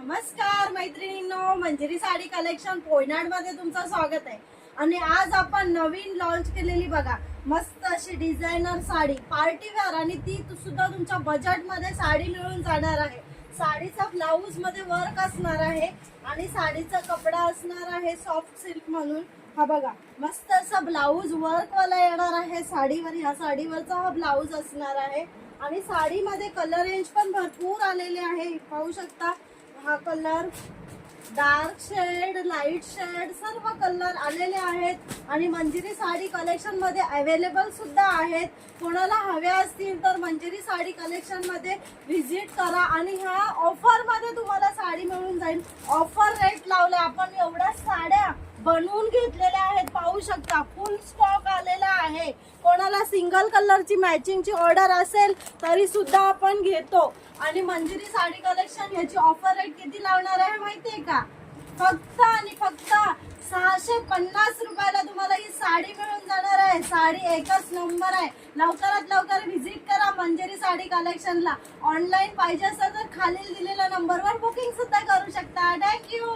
नमस्कार मैत्रिणींनो, मंजिरी साडी कलेक्शन पोयनाड मध्ये तुमचं स्वागत आहे। आणि आज आपण नवीन लॉन्च केलेली बघा मस्त अशी डिझायनर साडी पार्टी वेअर आणि ती सुद्धा तुमच्या बजेट मध्ये साडी मिळून जाणार आहे। साडीचा ब्लाऊज मध्ये वर्क असणार आहे आणि साडीचा कपडा असणार आहे सॉफ्ट सिल्क म्हणून। हा बघा मस्त असा ब्लाऊज वर्क वाला येणार आहे साडीवर। ह्या साडीवरचा हा ब्लाऊज असणार आहे आणि साडीमध्ये कलर रेंज पण भरपूर आलेले आहे, पाहू शकता। हा colour dark shade, light shade सर्व कलर आलेले आहेत आणि मंजिरी साडी कलेक्शन मध्ये अवेलेबल सुद्धा आहेत। कोणाला हव्या असतील तर मंजिरी साडी कलेक्शन मध्ये व्हिजिट करा आणि ह्या ऑफर मध्ये तुम्हाला साडी मिळून जाईल। ऑफर रेट लावले आपण, एवढ्या साड्या बनवून घेतलेल्या आहेत, पाहू शकता। फुल स्टॉक आलेला आहे। कोणाला सिंगल कलरची मॅचिंगची ऑर्डर असेल तरी सुद्धा आपण घेतो। आणि मंजिरी साडी कलेक्शन याची ऑफर रेट किती लावणार आहे माहितीये का? फक्त आणि फक्त 650 रुपयाला तुम्हाला ही साडी मिळून जाणार आहे। साडी एकच नंबर आहे। लवकरात लवकर व्हिजिट करा मंजिरी साडी कलेक्शनला। ऑनलाईन पाहिजे असेल तर खालील दिलेल्या नंबरवर बुकिंग सुद्धा करू शकता। थँक्यू।